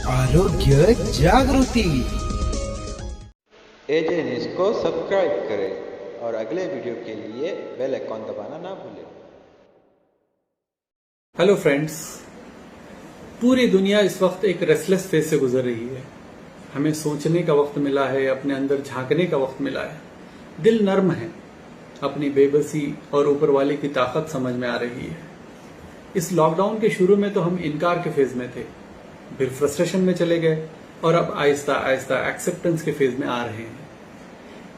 आरोग्य जागृति। एजे न्यूज़ को सब्सक्राइब करें और अगले वीडियो के लिए बेल आइकॉन दबाना ना भूलें। हेलो फ्रेंड्स, पूरी दुनिया इस वक्त एक रेस्टलेस फेज से गुजर रही है। हमें सोचने का वक्त मिला है, अपने अंदर झांकने का वक्त मिला है। दिल नर्म है, अपनी बेबसी और ऊपर वाले की ताकत समझ में आ रही है। इस लॉकडाउन के शुरू में तो हम इनकार के फेज में थे, फिर फ्रस्ट्रेशन में चले गए और अब आहिस्ता आहिस्ता एक्सेप्टेंस के फेज में आ रहे हैं।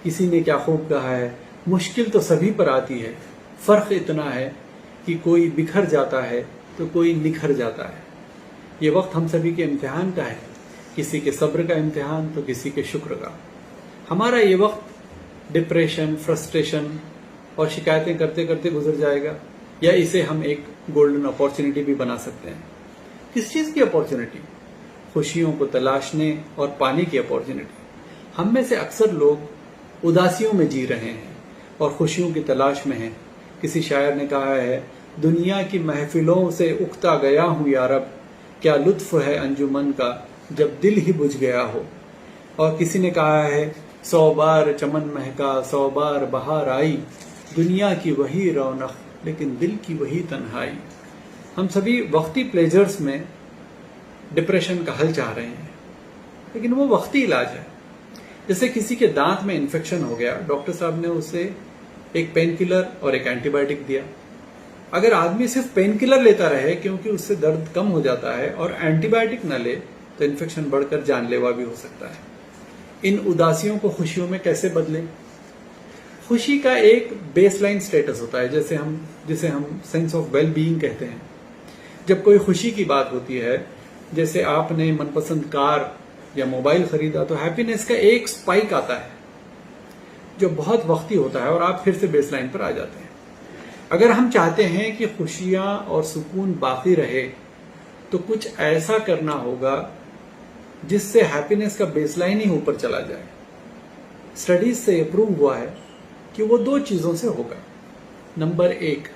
किसी ने क्या खूब कहा है, मुश्किल तो सभी पर आती है, फर्क इतना है कि कोई बिखर जाता है तो कोई निखर जाता है। ये वक्त हम सभी के इम्तिहान का है, किसी के सब्र का इम्तिहान तो किसी के शुक्र का। हमारा ये वक्त डिप्रेशन, फ्रस्ट्रेशन और शिकायतें करते करते गुजर जाएगा, या इसे हम एक गोल्डन अपॉर्चुनिटी भी बना सकते हैं। किस चीज की अपॉर्चुनिटी? खुशियों को तलाशने और पाने की अपॉर्चुनिटी। हम में से अक्सर लोग उदासियों में जी रहे हैं और खुशियों की तलाश में हैं। किसी शायर ने कहा है, दुनिया की महफिलों से उकता गया हूं यारब, क्या लुत्फ है अंजुमन का जब दिल ही बुझ गया हो। और किसी ने कहा है, 100 बार चमन महका 100 बार बहार आई, दुनिया की वही रौनक लेकिन दिल की वही तन्हाई। हम सभी वक्ती प्लेजर्स में डिप्रेशन का हल चाह रहे हैं, लेकिन वो वक्ती इलाज है। जैसे किसी के दांत में इन्फेक्शन हो गया, डॉक्टर साहब ने उसे एक पेन किलर और एक एंटीबायोटिक दिया। अगर आदमी सिर्फ पेन किलर लेता रहे क्योंकि उससे दर्द कम हो जाता है और एंटीबायोटिक न ले तो इन्फेक्शन बढ़कर जानलेवा भी हो सकता है। इन उदासियों को खुशियों में कैसे बदलें? खुशी का एक बेसलाइन स्टेटस होता है, जिसे हम सेंस ऑफ वेल बीइंग कहते हैं। जब कोई खुशी की बात होती है, जैसे आपने मनपसंद कार या मोबाइल खरीदा, तो हैप्पीनेस का एक स्पाइक आता है जो बहुत वक्ती होता है और आप फिर से बेसलाइन पर आ जाते हैं। अगर हम चाहते हैं कि खुशियां और सुकून बाकी रहे तो कुछ ऐसा करना होगा जिससे हैप्पीनेस का बेसलाइन ही ऊपर चला जाए। स्टडीज से प्रूव हुआ है कि वो 2 चीजों से होगा। नंबर 1,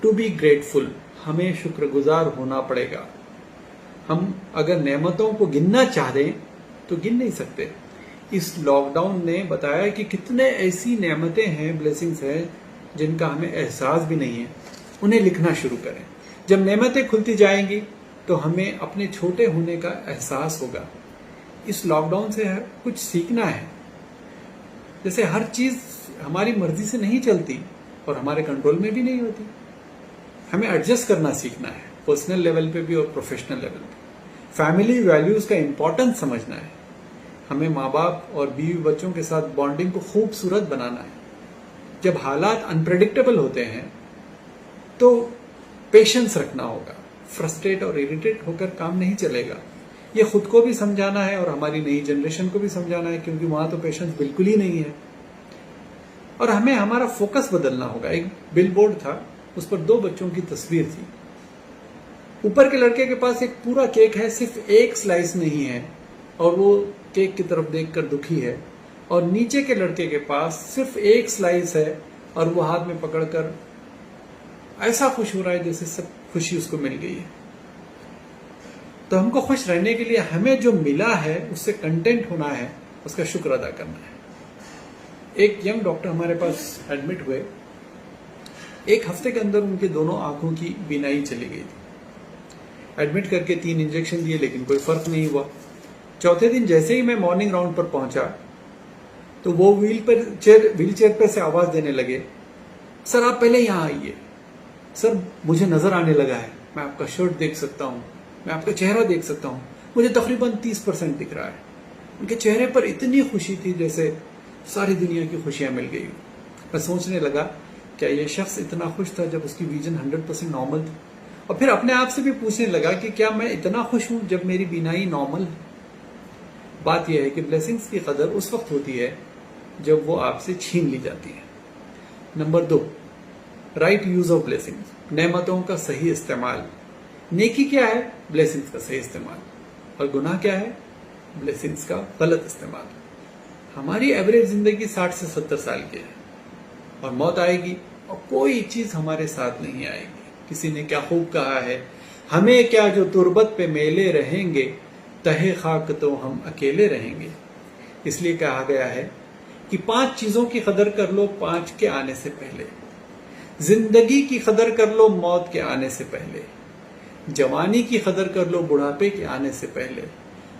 टू बी ग्रेटफुल, हमें शुक्रगुजार होना पड़ेगा। हम अगर नेमतों को गिनना चाहें तो गिन नहीं सकते। इस लॉकडाउन ने बताया कि कितने ऐसी नेमतें हैं, ब्लेसिंग्स हैं, जिनका हमें एहसास भी नहीं है। उन्हें लिखना शुरू करें। जब नेमतें खुलती जाएंगी तो हमें अपने छोटे होने का एहसास होगा। इस लॉकडाउन से कुछ सीखना है। जैसे हर चीज हमारी मर्जी से नहीं चलती और हमारे कंट्रोल में भी नहीं होती। हमें एडजस्ट करना सीखना है, पर्सनल लेवल पे भी और प्रोफेशनल लेवल पे। फैमिली वैल्यूज का इंपॉर्टेंस समझना है। हमें माँ बाप और बीवी बच्चों के साथ बॉन्डिंग को खूबसूरत बनाना है। जब हालात अनप्रेडिक्टेबल होते हैं तो पेशेंस रखना होगा। फ्रस्ट्रेट और इरिटेट होकर काम नहीं चलेगा। ये खुद को भी समझाना है और हमारी नई जनरेशन को भी समझाना है, क्योंकि वहां तो पेशेंस बिल्कुल ही नहीं है। और हमें हमारा फोकस बदलना होगा। एक बिलबोर्ड था, उस पर 2 बच्चों की तस्वीर थी। ऊपर के लड़के के पास एक पूरा केक है, सिर्फ एक स्लाइस नहीं है और वो केक की तरफ देखकर दुखी है। और नीचे के लड़के के पास सिर्फ एक स्लाइस है और वो हाथ में पकड़कर ऐसा खुश हो रहा है जैसे सब खुशी उसको मिल गई है। तो हमको खुश रहने के लिए हमें जो मिला है उससे कंटेंट होना है, उसका शुक्र अदा करना है। एक यंग डॉक्टर हमारे पास एडमिट हुए। 1 हफ्ते के अंदर उनके दोनों आंखों की बीनाई चली गई थी। एडमिट करके 3 इंजेक्शन दिए, लेकिन कोई फर्क नहीं हुआ। चौथे दिन जैसे ही मैं मॉर्निंग राउंड पर पहुंचा तो वो व्हील चेयर पर से आवाज देने लगे, सर आप पहले यहां आइए, सर मुझे नजर आने लगा है, मैं आपका शर्ट देख सकता हूं, मैं आपका चेहरा देख सकता हूं, मुझे तकरीबन 30% दिख रहा है। उनके चेहरे पर इतनी खुशी थी जैसे सारी दुनिया की खुशियां मिल गई। मैं सोचने लगा, क्या ये शख्स इतना खुश था जब उसकी विजन 100% नॉर्मल थी? और फिर अपने आप से भी पूछने लगा कि क्या मैं इतना खुश हूं जब मेरी बीनाई नॉर्मल है? बात यह है कि ब्लेसिंग्स की कदर उस वक्त होती है जब वो आपसे छीन ली जाती है। Number 2, right use of blessings, नेमतों का सही इस्तेमाल। नेकी क्या है? ब्लेसिंग्स का सही इस्तेमाल। और गुनाह क्या है? ब्लेसिंग्स का गलत इस्तेमाल। हमारी एवरेज जिंदगी 60 से 70 साल की है और मौत आएगी और कोई चीज हमारे साथ नहीं आएगी। किसी ने क्या खूब कहा है, हमें क्या जो तुरबत पे मेले रहेंगे, तहे खाक तो हम अकेले रहेंगे। इसलिए कहा गया है कि 5 चीजों की कदर कर लो 5 के आने से पहले। जिंदगी की कदर कर लो मौत के आने से पहले। जवानी की कदर कर लो बुढ़ापे के आने से पहले।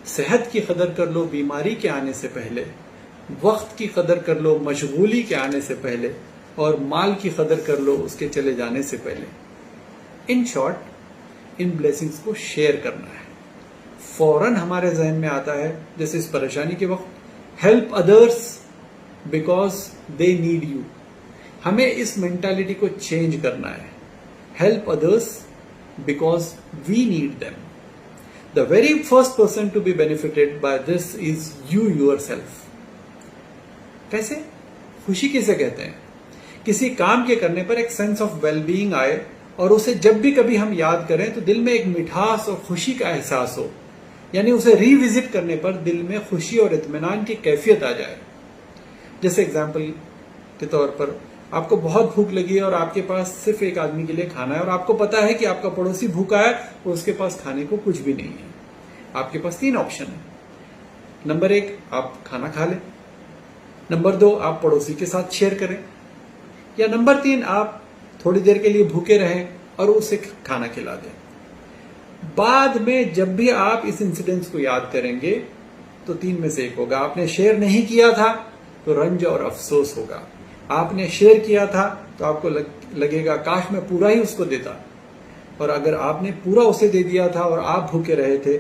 सेहत की कदर कर लो बीमारी के आने से पहले। वक्त की कदर कर लो मशगूली के आने से पहले। और माल की कदर कर लो उसके चले जाने से पहले। इन शॉर्ट, इन ब्लेसिंग्स को शेयर करना है। फौरन हमारे जहन में आता है, जैसे इस परेशानी के वक्त, help others because they need you. हमें इस मेंटालिटी को चेंज करना है। Help others because we need them. The very first person to be benefited by this is you yourself. कैसे? खुशी किसे कहते हैं? किसी काम के करने पर एक सेंस ऑफ वेलबीइंग आए और उसे जब भी कभी हम याद करें तो दिल में एक मिठास और खुशी का एहसास हो, यानी उसे रिविजिट करने पर दिल में खुशी और इत्मीनान की कैफियत आ जाए। जैसे एग्जाम्पल के तौर पर, आपको बहुत भूख लगी है और आपके पास सिर्फ एक आदमी के लिए खाना है और आपको पता है कि आपका पड़ोसी भूखा है और उसके पास खाने को कुछ भी नहीं है। आपके पास 3 ऑप्शन है। नंबर 1, आप खाना खा लें। नंबर 2, आप पड़ोसी के साथ शेयर करें। या नंबर 3, आप थोड़ी देर के लिए भूखे रहें और उसे खाना खिला दें। बाद में जब भी आप इस इंसिडेंस को याद करेंगे तो 3 में से एक होगा। आपने शेयर नहीं किया था तो रंज और अफसोस होगा। आपने शेयर किया था तो आपको लगेगा काश मैं पूरा ही उसको देता। और अगर आपने पूरा उसे दे दिया था और आप भूखे रहे थे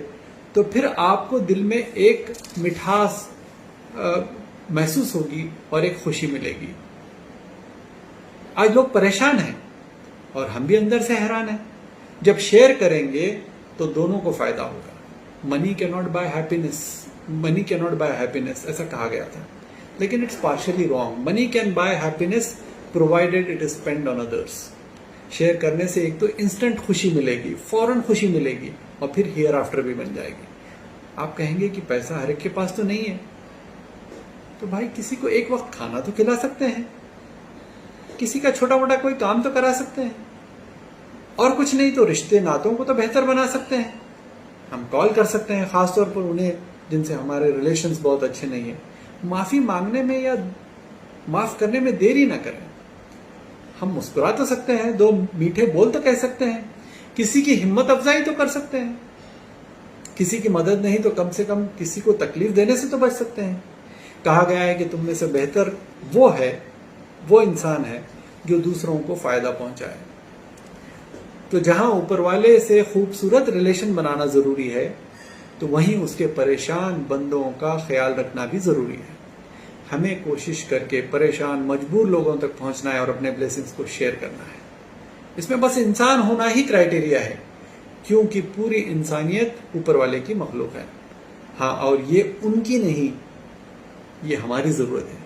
तो फिर आपको दिल में एक मिठास महसूस होगी और एक खुशी मिलेगी। आज लोग परेशान हैं और हम भी अंदर से हैरान हैं। जब शेयर करेंगे तो दोनों को फायदा होगा। Money can not buy happiness, money can not buy happiness, ऐसा कहा गया था, लेकिन it's partially wrong. Money can buy happiness provided it is spend on others. Share करने से एक तो इंस्टेंट खुशी मिलेगी, फौरन खुशी मिलेगी और फिर हियर आफ्टर भी बन जाएगी। आप कहेंगे कि पैसा हर एक के पास तो नहीं है, तो भाई किसी को एक वक्त खाना तो खिला सकते हैं, किसी का छोटा मोटा कोई काम तो करा सकते हैं, और कुछ नहीं तो रिश्ते नातों को तो बेहतर बना सकते हैं। हम कॉल कर सकते हैं, खासतौर पर उन्हें जिनसे हमारे रिलेशंस बहुत अच्छे नहीं है। माफी मांगने में या माफ करने में देरी ना करें। हम मुस्कुरा तो सकते हैं, 2 मीठे बोल तो कह सकते हैं, किसी की हिम्मत अफजाई तो कर सकते हैं। किसी की मदद नहीं तो कम से कम किसी को तकलीफ देने से तो बच सकते हैं। कहा गया है कि तुम में से बेहतर वो इंसान है जो दूसरों को फायदा पहुंचाए। तो जहां ऊपर वाले से खूबसूरत रिलेशन बनाना जरूरी है, तो वहीं उसके परेशान बंदों का ख्याल रखना भी जरूरी है। हमें कोशिश करके परेशान मजबूर लोगों तक पहुंचना है और अपने ब्लेसिंग्स को शेयर करना है। इसमें बस इंसान होना ही क्राइटेरिया है, क्योंकि पूरी इंसानियत ऊपर वाले की मखलूक है। हाँ, और ये उनकी नहीं, ये हमारी जरूरत है,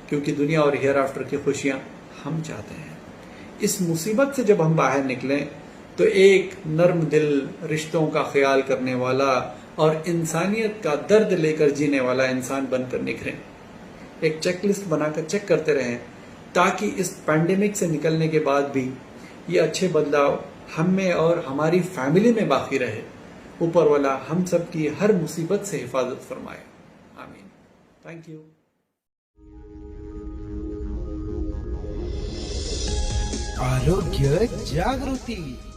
क्योंकि दुनिया और हियर आफ्टर की खुशियां हम चाहते हैं। इस मुसीबत से जब हम बाहर निकलें तो एक नर्म दिल, रिश्तों का ख्याल करने वाला और इंसानियत का दर्द लेकर जीने वाला इंसान बनकर निखरें। एक चेकलिस्ट बनाकर चेक करते रहें, ताकि इस पैंडेमिक से निकलने के बाद भी ये अच्छे बदलाव हम में और हमारी फैमिली में बाकी रहे। ऊपर वाला हम सब की हर मुसीबत से हिफाजत फरमाए। आमीन। Thank you. आरोग्य जागृति।